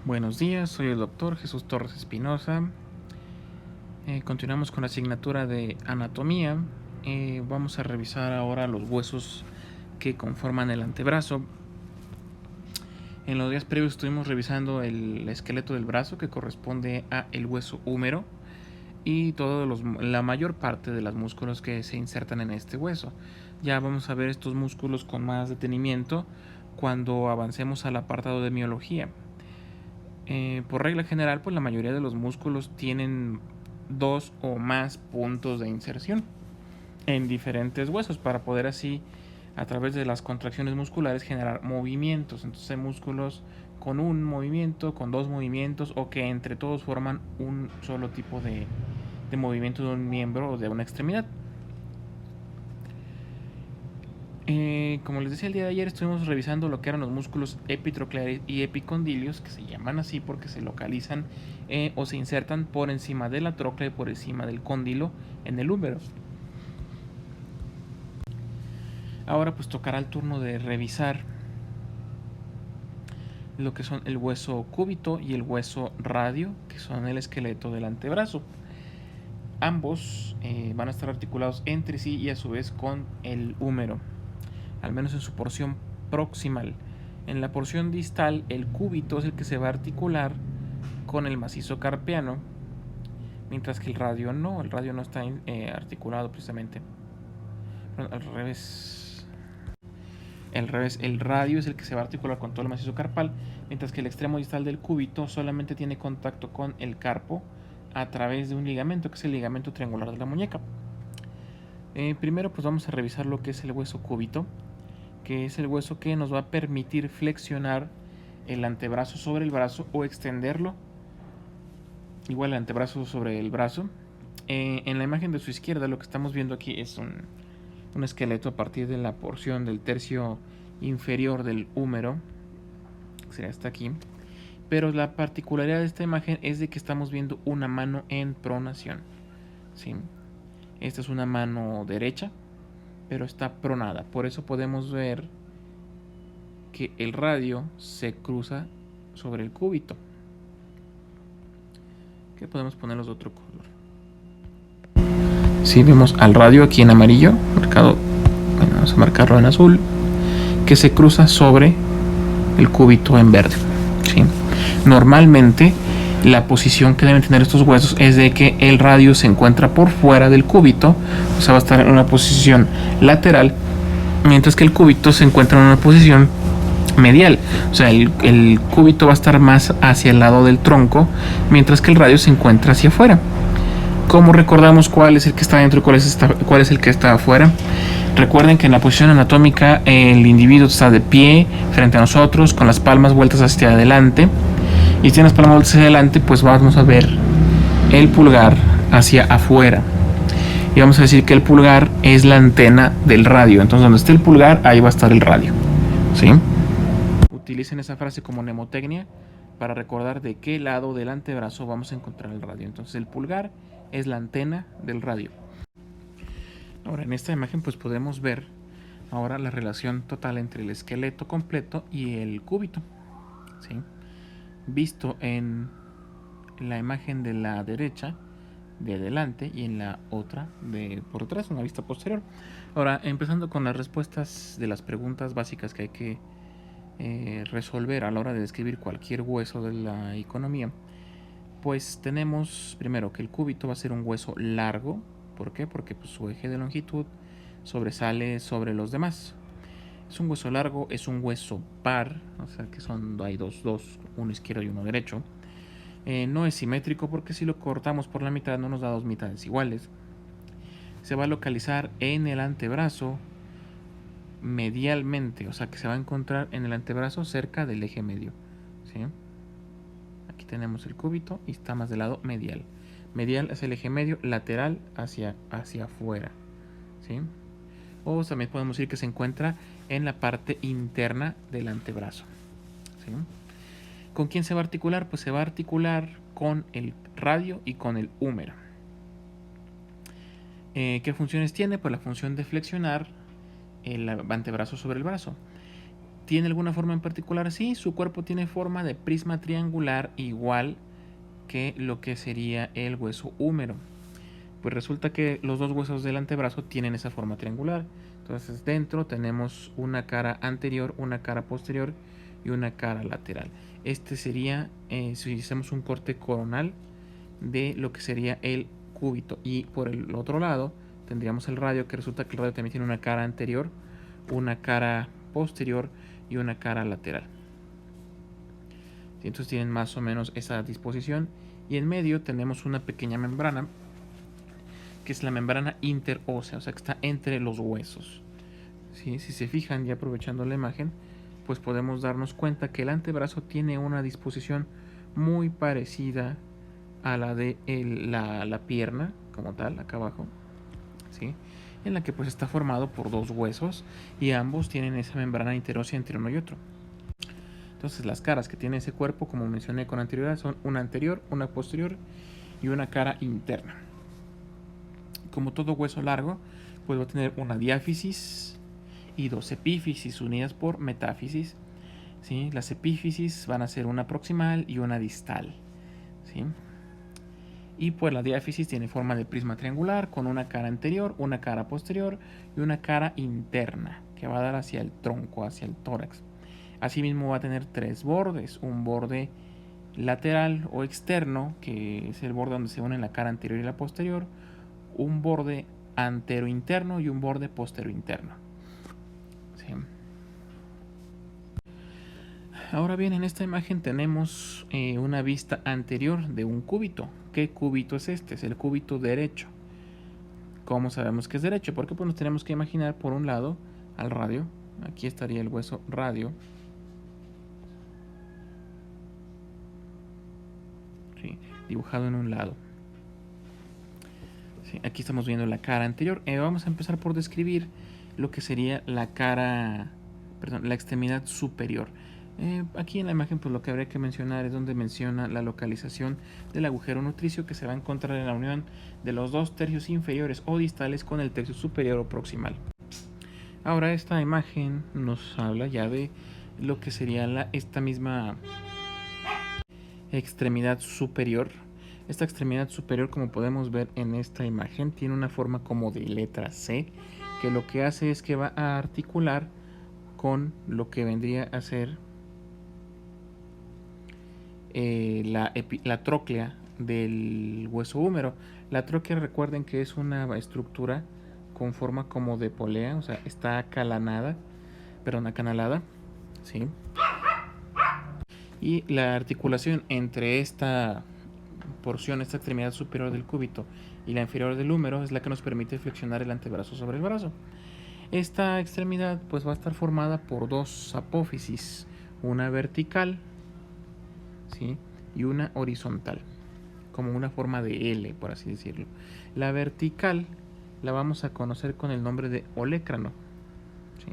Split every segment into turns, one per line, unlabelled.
Buenos días, soy el doctor Jesús Torres Espinosa. Continuamos con la asignatura de anatomía. Vamos a revisar ahora los huesos que conforman el antebrazo. En los días previos estuvimos revisando el esqueleto del brazo, que corresponde a el hueso húmero, y la mayor parte de los músculos que se insertan en este hueso. Ya vamos a ver estos músculos con más detenimiento cuando avancemos al apartado de miología. Por regla general, pues la mayoría de los músculos tienen dos o más puntos de inserción en diferentes huesos para poder así, a través de las contracciones musculares, generar movimientos. Entonces hay músculos con un movimiento, con dos movimientos, o que entre todos forman un solo tipo de movimiento de un miembro o de una extremidad. Como les decía, el día de ayer estuvimos revisando lo que eran los músculos epitrocleares y epicondilios, que se llaman así porque se localizan o se insertan por encima de la tróclea y por encima del cóndilo en el húmero. Ahora pues tocará el turno de revisar lo que son el hueso cúbito y el hueso radio, que son el esqueleto del antebrazo. Ambos van a estar articulados entre sí y a su vez con el húmero, al menos en su porción proximal. En la porción distal, el cúbito es el que se va a articular con el macizo carpiano, mientras que el radio no está articulado precisamente. Al revés. El radio es el que se va a articular con todo el macizo carpal, mientras que el extremo distal del cúbito solamente tiene contacto con el carpo a través de un ligamento, que es el ligamento triangular de la muñeca. Primero pues vamos a revisar lo que es el hueso cúbito, que es el hueso que nos va a permitir flexionar el antebrazo sobre el brazo o extenderlo, igual el antebrazo sobre el brazo. En la imagen de su izquierda lo que estamos viendo aquí es un esqueleto a partir de la porción del tercio inferior del húmero, que sería hasta aquí. Pero la particularidad de esta imagen es de que estamos viendo una mano en pronación, ¿sí? Esta es una mano derecha, pero está pronada. Por eso podemos ver que el radio se cruza sobre el cúbito. Que podemos ponerlos de otro color. Si vemos al radio aquí en amarillo, marcado, bueno, vamos a marcarlo en azul, que se cruza sobre el cúbito en verde, ¿sí? Normalmente la posición que deben tener estos huesos es de que el radio se encuentra por fuera del cúbito, o sea, va a estar en una posición lateral, mientras que el cúbito se encuentra en una posición medial, o sea, el cúbito va a estar más hacia el lado del tronco, mientras que el radio se encuentra hacia afuera. ¿Cómo recordamos cuál es el que está dentro y cuál es el que está afuera? Recuerden que en la posición anatómica el individuo está de pie frente a nosotros con las palmas vueltas hacia adelante, y si tiene las palmas vueltas hacia adelante, pues vamos a ver el pulgar hacia afuera, y vamos a decir que el pulgar es la antena del radio. Entonces donde esté el pulgar, ahí va a estar el radio, ¿sí? Utilicen esa frase como mnemotecnia para recordar de qué lado del antebrazo vamos a encontrar el radio. Entonces el pulgar es la antena del radio. Ahora en esta imagen pues podemos ver ahora la relación total entre el esqueleto completo y el cúbito, ¿sí? Visto en la imagen de la derecha de adelante y en la otra de por detrás, una vista posterior. Ahora empezando con las respuestas de las preguntas básicas que hay que resolver a la hora de describir cualquier hueso de la economía, pues tenemos primero que el cúbito va a ser un hueso largo. ¿Por qué? Porque pues, su eje de longitud sobresale sobre los demás. Es un hueso largo, es un hueso par, o sea que hay dos, uno izquierdo y uno derecho. No es simétrico porque si lo cortamos por la mitad no nos da dos mitades iguales. Se va a localizar en el antebrazo medialmente, o sea que se va a encontrar en el antebrazo cerca del eje medio, ¿sí? Aquí tenemos el cúbito y está más del lado medial. Medial es el eje medio, lateral hacia afuera, ¿sí? O también podemos decir que se encuentra en la parte interna del antebrazo, ¿sí? ¿Con quién se va a articular? Pues se va a articular con el radio y con el húmero. ¿Qué funciones tiene? Pues la función de flexionar el antebrazo sobre el brazo. ¿Tiene alguna forma en particular? Sí, su cuerpo tiene forma de prisma triangular, igual que lo que sería el hueso húmero. Pues resulta que los dos huesos del antebrazo tienen esa forma triangular. Entonces dentro tenemos una cara anterior, una cara posterior y una cara lateral. Este sería, si hacemos un corte coronal de lo que sería el cúbito. Y por el otro lado tendríamos el radio, que resulta que el radio también tiene una cara anterior, una cara posterior y una cara lateral. Entonces tienen más o menos esa disposición. Y en medio tenemos una pequeña membrana, que es la membrana interósea, o sea que está entre los huesos. ¿Sí? Si se fijan, ya aprovechando la imagen, pues podemos darnos cuenta que el antebrazo tiene una disposición muy parecida a la de la pierna como tal, acá abajo, ¿sí? En la que pues está formado por dos huesos y ambos tienen esa membrana interósea entre uno y otro. Entonces las caras que tiene ese cuerpo, como mencioné con anterioridad, son una anterior, una posterior y una cara interna. Como todo hueso largo, pues va a tener una diáfisis y dos epífisis unidas por metáfisis, ¿sí? Las epífisis van a ser una proximal y una distal, ¿sí? Y pues la diáfisis tiene forma de prisma triangular con una cara anterior, una cara posterior y una cara interna que va a dar hacia el tronco, hacia el tórax. Asimismo va a tener tres bordes, un borde lateral o externo, que es el borde donde se unen la cara anterior y la posterior, un borde antero interno y un borde postero interno. ¿Sí? Ahora bien, en esta imagen tenemos una vista anterior de un cúbito. ¿Qué cúbito es este? Es el cúbito derecho. ¿Cómo sabemos que es derecho? Porque pues nos tenemos que imaginar por un lado al radio. Aquí estaría el hueso radio. ¿Sí? Dibujado en un lado. ¿Sí? Aquí estamos viendo la cara anterior. Vamos a empezar por describir lo que sería la cara, perdón, la extremidad superior. Aquí en la imagen pues lo que habría que mencionar es donde menciona la localización del agujero nutricio, que se va a encontrar en la unión de los dos tercios inferiores o distales con el tercio superior o proximal. Ahora esta imagen nos habla ya de lo que sería esta misma extremidad superior. Esta extremidad superior, como podemos ver en esta imagen, tiene una forma como de letra C, que lo que hace es que va a articular con lo que vendría a ser la tróclea del hueso húmero. La tróclea, recuerden que es una estructura con forma como de polea, o sea, está acanalada, ¿sí? Y la articulación entre esta porción, esta extremidad superior del cúbito y la inferior del húmero es la que nos permite flexionar el antebrazo sobre el brazo. Esta extremidad pues va a estar formada por dos apófisis, una vertical, ¿sí? Y una horizontal, como una forma de L, por así decirlo. La vertical la vamos a conocer con el nombre de olecrano, ¿sí?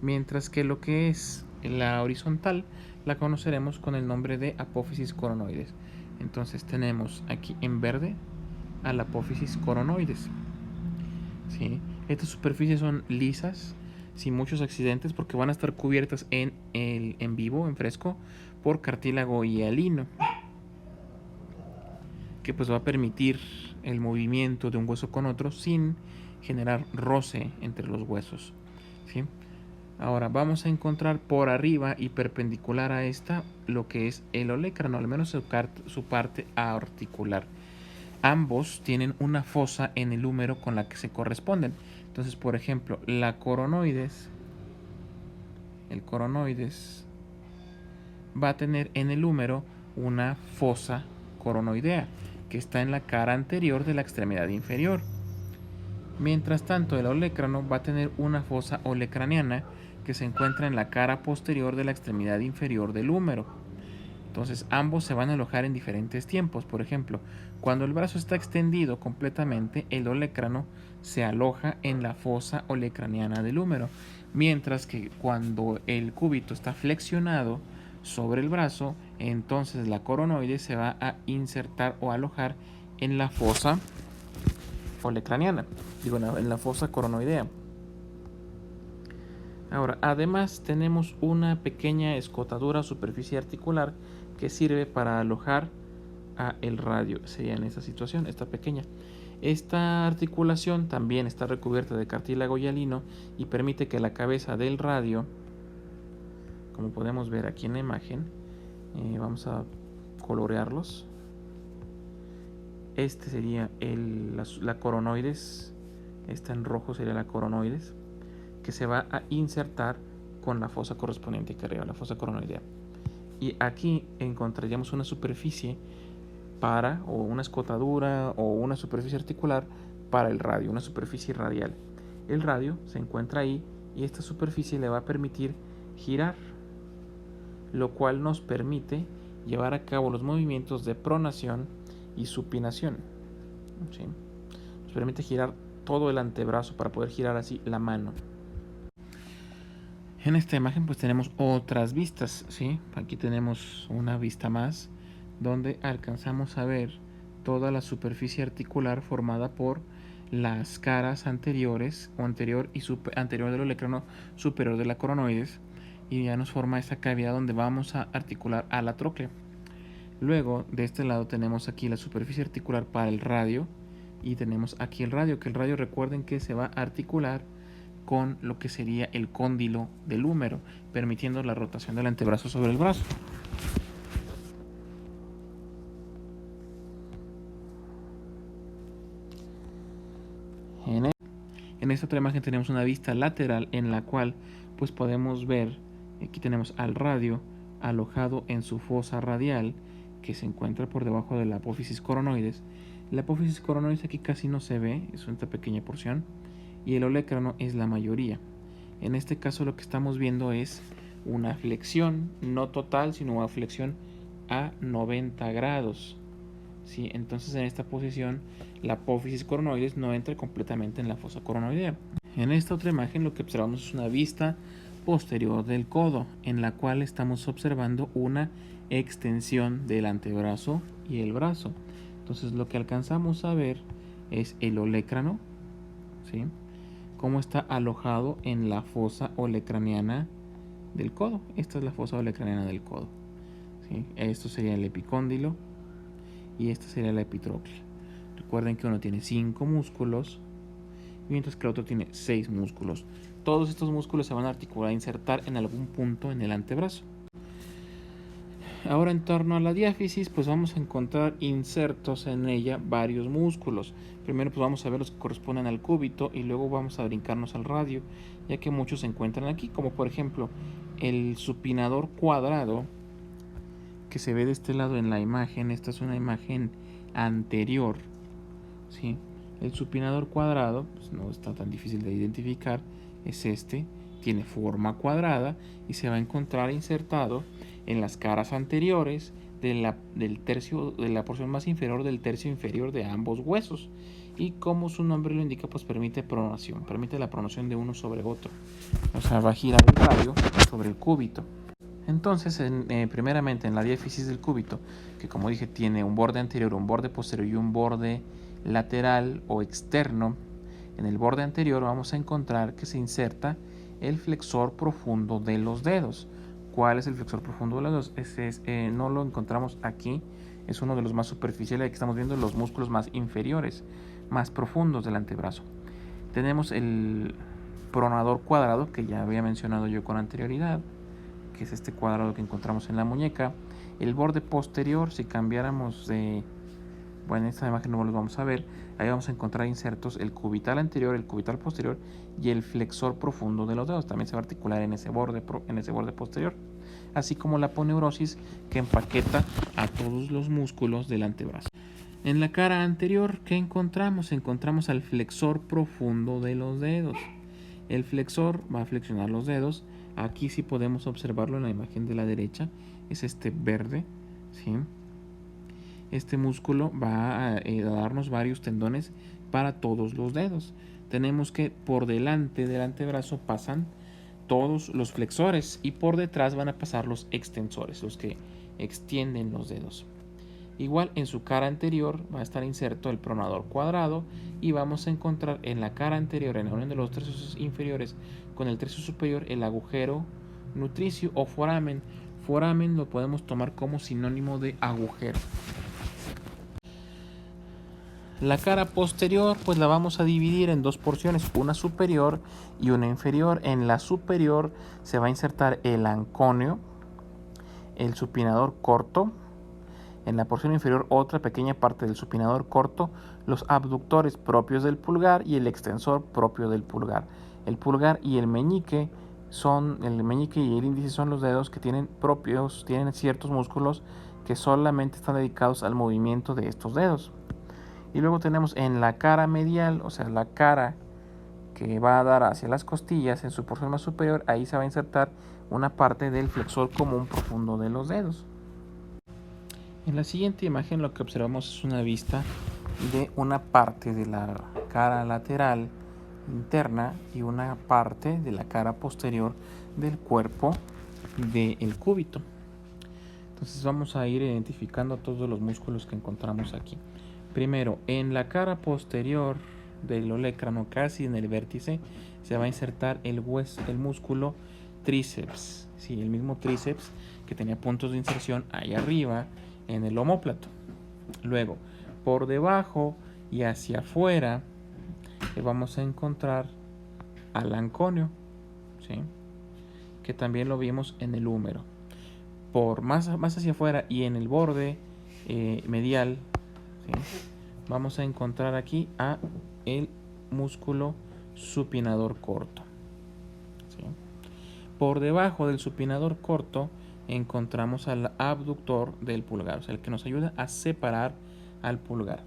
Mientras que lo que es la horizontal la conoceremos con el nombre de apófisis coronoides. Entonces tenemos aquí en verde a la apófisis coronoides, ¿sí? Estas superficies son lisas, sin muchos accidentes, porque van a estar cubiertas en vivo, en fresco, por cartílago hialino, que pues va a permitir el movimiento de un hueso con otro sin generar roce entre los huesos, ¿sí? Ahora vamos a encontrar por arriba y perpendicular a esta lo que es el olecrano, al menos su parte articular. Ambos tienen una fosa en el húmero con la que se corresponden. Entonces, por ejemplo, el coronoides va a tener en el húmero una fosa coronoidea que está en la cara anterior de la extremidad inferior. Mientras tanto, el olecrano va a tener una fosa olecraniana que se encuentra en la cara posterior de la extremidad inferior del húmero. Entonces ambos se van a alojar en diferentes tiempos. Por ejemplo, cuando el brazo está extendido completamente, el olecrano se aloja en la fosa olecraniana del húmero, mientras que cuando el cúbito está flexionado sobre el brazo, entonces la coronoide se va a insertar o alojar en la fosa olecraniana, en la fosa coronoidea. Ahora, además tenemos una pequeña escotadura o superficie articular que sirve para alojar a el radio. Sería en esta situación, esta pequeña. Esta articulación también está recubierta de cartílago hialino y permite que la cabeza del radio, como podemos ver aquí en la imagen, vamos a colorearlos. Este sería la coronoides, esta en rojo sería la coronoides, que se va a insertar con la fosa correspondiente aquí arriba, la fosa coronoidea. Y aquí encontraríamos una superficie o una escotadura o una superficie articular para el radio, una superficie radial. El radio se encuentra ahí y esta superficie le va a permitir girar, lo cual nos permite llevar a cabo los movimientos de pronación y supinación. ¿Sí? Nos permite girar todo el antebrazo para poder girar así la mano. En esta imagen pues tenemos otras vistas, ¿sí? Aquí tenemos una vista más donde alcanzamos a ver toda la superficie articular formada por las caras anteriores o anterior del olecrano superior de la coronoides, y ya nos forma esta cavidad donde vamos a articular a la tróclea. Luego de este lado tenemos aquí la superficie articular para el radio y tenemos aquí el radio, que el radio recuerden que se va a articular con lo que sería el cóndilo del húmero, permitiendo la rotación del antebrazo sobre el brazo. En esta otra imagen tenemos una vista lateral en la cual pues podemos ver, aquí tenemos al radio alojado en su fosa radial que se encuentra por debajo de la apófisis coronoides. La apófisis coronoides aquí casi no se ve, es una pequeña porción, y el olecrano es la mayoría. En este caso lo que estamos viendo es una flexión, no total, sino una flexión a 90 grados. ¿Sí? Entonces en esta posición la apófisis coronoides no entra completamente en la fosa coronoidea. En esta otra imagen lo que observamos es una vista posterior del codo, en la cual estamos observando una extensión del antebrazo y el brazo. Entonces lo que alcanzamos a ver es el olecrano, ¿sí? Cómo está alojado en la fosa olecraniana del codo. Esta es la fosa olecraniana del codo, ¿sí? Esto sería el epicóndilo y esta sería la epitróclea. Recuerden que uno tiene 5 músculos, mientras que el otro tiene 6 músculos. Todos estos músculos se van a articular, a insertar en algún punto en el antebrazo. Ahora en torno a la diáfisis, pues vamos a encontrar insertos en ella varios músculos. Primero pues vamos a ver los que corresponden al cúbito y luego vamos a brincarnos al radio, ya que muchos se encuentran aquí, como por ejemplo el supinador cuadrado, que se ve de este lado en la imagen. Esta es una imagen anterior, ¿sí? El supinador cuadrado, pues no está tan difícil de identificar, es este, tiene forma cuadrada y se va a encontrar insertado en las caras anteriores de la porción más inferior del tercio inferior de ambos huesos, y como su nombre lo indica, pues permite pronación, permite la pronación de uno sobre otro, o sea, va a girar el radio sobre el cúbito. Entonces, primeramente en la diáfisis del cúbito, que como dije tiene un borde anterior, un borde posterior y un borde lateral o externo, en el borde anterior vamos a encontrar que se inserta el flexor profundo de los dedos. ¿Cuál es el flexor profundo de los dedos? No lo encontramos aquí, es uno de los más superficiales. Aquí estamos viendo los músculos más inferiores, más profundos del antebrazo. Tenemos el pronador cuadrado, que ya había mencionado yo con anterioridad, que es este cuadrado que encontramos en la muñeca. El borde posterior, si cambiáramos de... Bueno, en esta imagen no lo vamos a ver. Ahí vamos a encontrar insertos el cubital anterior, el cubital posterior y el flexor profundo de los dedos. También se va a articular en ese borde posterior. Así como la aponeurosis, que empaqueta a todos los músculos del antebrazo. En la cara anterior, ¿qué encontramos? Encontramos al flexor profundo de los dedos. El flexor va a flexionar los dedos. Aquí sí podemos observarlo en la imagen de la derecha. Es este verde, ¿sí? Este músculo va a darnos varios tendones para todos los dedos. Tenemos que por delante del antebrazo pasan todos los flexores y por detrás van a pasar los extensores, los que extienden los dedos. Igual en su cara anterior va a estar inserto el pronador cuadrado y vamos a encontrar en la cara anterior, en la unión de los tres huesos inferiores con el tresio superior, el agujero nutricio o foramen. Foramen lo podemos tomar como sinónimo de agujero. La cara posterior pues la vamos a dividir en dos porciones, una superior y una inferior. En la superior se va a insertar el anconio, el supinador corto. En la porción inferior otra pequeña parte del supinador corto, los abductores propios del pulgar y el extensor propio del pulgar. El pulgar y el meñique y el índice son los dedos que tienen ciertos músculos que solamente están dedicados al movimiento de estos dedos. Y luego tenemos en la cara medial, o sea, la cara que va a dar hacia las costillas, en su porción más superior, ahí se va a insertar una parte del flexor común profundo de los dedos. En la siguiente imagen lo que observamos es una vista de una parte de la cara lateral interna y una parte de la cara posterior del cuerpo del cúbito. Entonces vamos a ir identificando todos los músculos que encontramos aquí. Primero, en la cara posterior del olecrano, casi en el vértice, se va a insertar el músculo tríceps. Sí, el mismo tríceps que tenía puntos de inserción ahí arriba en el omóplato. Luego, por debajo y hacia afuera, vamos a encontrar al anconio, ¿sí? Que también lo vimos en el húmero. Por más hacia afuera y en el borde medial, ¿sí? Vamos a encontrar aquí a el músculo supinador corto, ¿sí? Por debajo del supinador corto encontramos al abductor del pulgar, o sea, el que nos ayuda a separar al pulgar.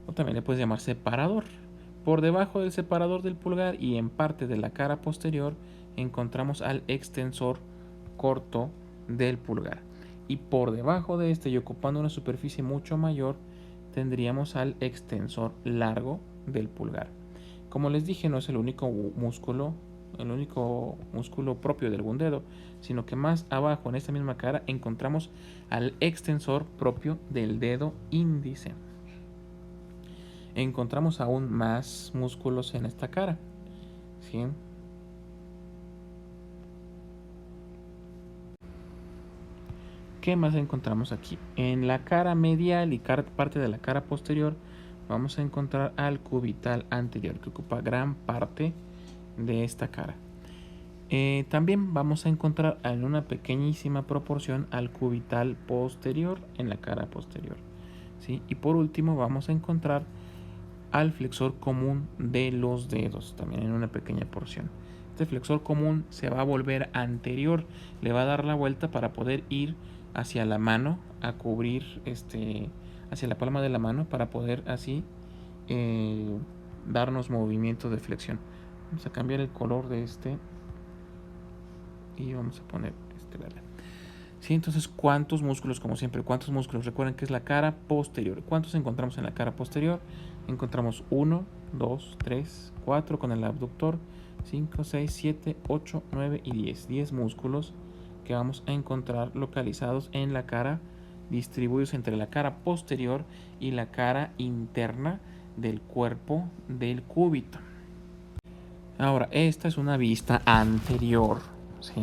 O también le puedes llamar separador. Por debajo del separador del pulgar y en parte de la cara posterior encontramos al extensor corto del pulgar. Y por debajo de este y ocupando una superficie mucho mayor tendríamos al extensor largo del pulgar. Como les dije, no es el único músculo propio de algún dedo, sino que más abajo en esta misma cara encontramos al extensor propio del dedo índice. Encontramos aún más músculos en esta cara, ¿sí? ¿Qué más encontramos aquí? En la cara medial y parte de la cara posterior vamos a encontrar al cubital anterior, que ocupa gran parte de esta cara. También vamos a encontrar en una pequeñísima proporción al cubital posterior en la cara posterior, ¿sí? Y por último vamos a encontrar al flexor común de los dedos, también en una pequeña porción. Este flexor común se va a volver anterior, le va a dar la vuelta para poder ir hacia la mano, a cubrir hacia la palma de la mano, para poder así darnos movimiento de flexión. Vamos a cambiar el color de este y vamos a poner este verde. ¿Sí? Entonces, ¿cuántos músculos? Como siempre, ¿cuántos músculos? Recuerden que es la cara posterior. ¿Cuántos encontramos en la cara posterior? Encontramos 1, 2, 3, 4 con el abductor, 5, 6, 7, 8, 9 y 10. 10 músculos que vamos a encontrar localizados en la cara, distribuidos entre la cara posterior y la cara interna del cuerpo del cúbito. Ahora, esta es una vista anterior, ¿sí?,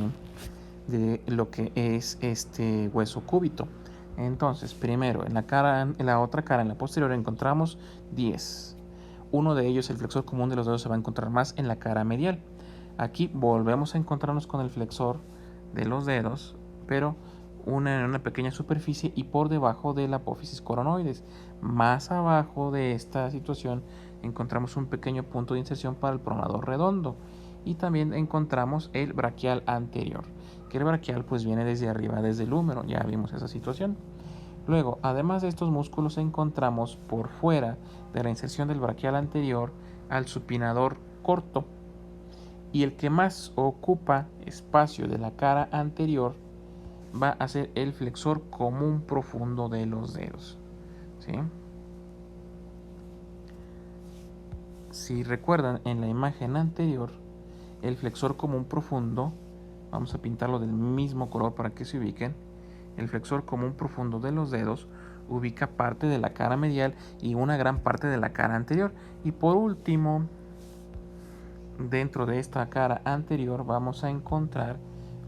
de lo que es este hueso cúbito. Entonces, primero, en la otra cara, en la posterior, encontramos 10. Uno de ellos, el flexor común de los dedos, se va a encontrar más en la cara medial. Aquí volvemos a encontrarnos con el flexor de los dedos, pero en una pequeña superficie y por debajo de la apófisis coronoides. Más abajo de esta situación encontramos un pequeño punto de inserción para el pronador redondo. Y también encontramos el braquial anterior, que el braquial pues viene desde arriba, desde el húmero, ya vimos esa situación. Luego, además de estos músculos, encontramos por fuera de la inserción del braquial anterior al supinador corto, y el que más ocupa espacio de la cara anterior va a ser el flexor común profundo de los dedos, ¿sí? Si recuerdan, en la imagen anterior, el flexor común profundo, vamos a pintarlo del mismo color para que se ubiquen, el flexor común profundo de los dedos ubica parte de la cara medial y una gran parte de la cara anterior. Y por último, dentro de esta cara anterior vamos a encontrar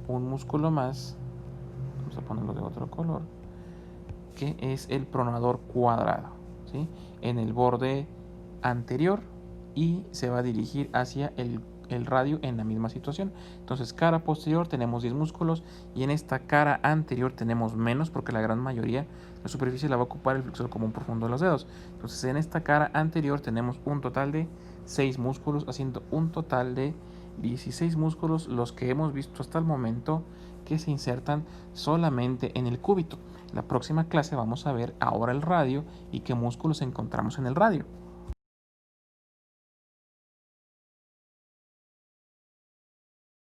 un músculo más, vamos a ponerlo de otro color, que es el pronador cuadrado, ¿sí? En el borde anterior, y se va a dirigir hacia el radio en la misma situación. Entonces, cara posterior tenemos 10 músculos y en esta cara anterior tenemos menos, porque la gran mayoría, la superficie la va a ocupar el flexor común profundo de los dedos. Entonces, en esta cara anterior tenemos un total de 6 músculos, haciendo un total de 16 músculos, los que hemos visto hasta el momento, que se insertan solamente en el cúbito. La próxima clase vamos a ver ahora el radio y qué músculos encontramos en el radio.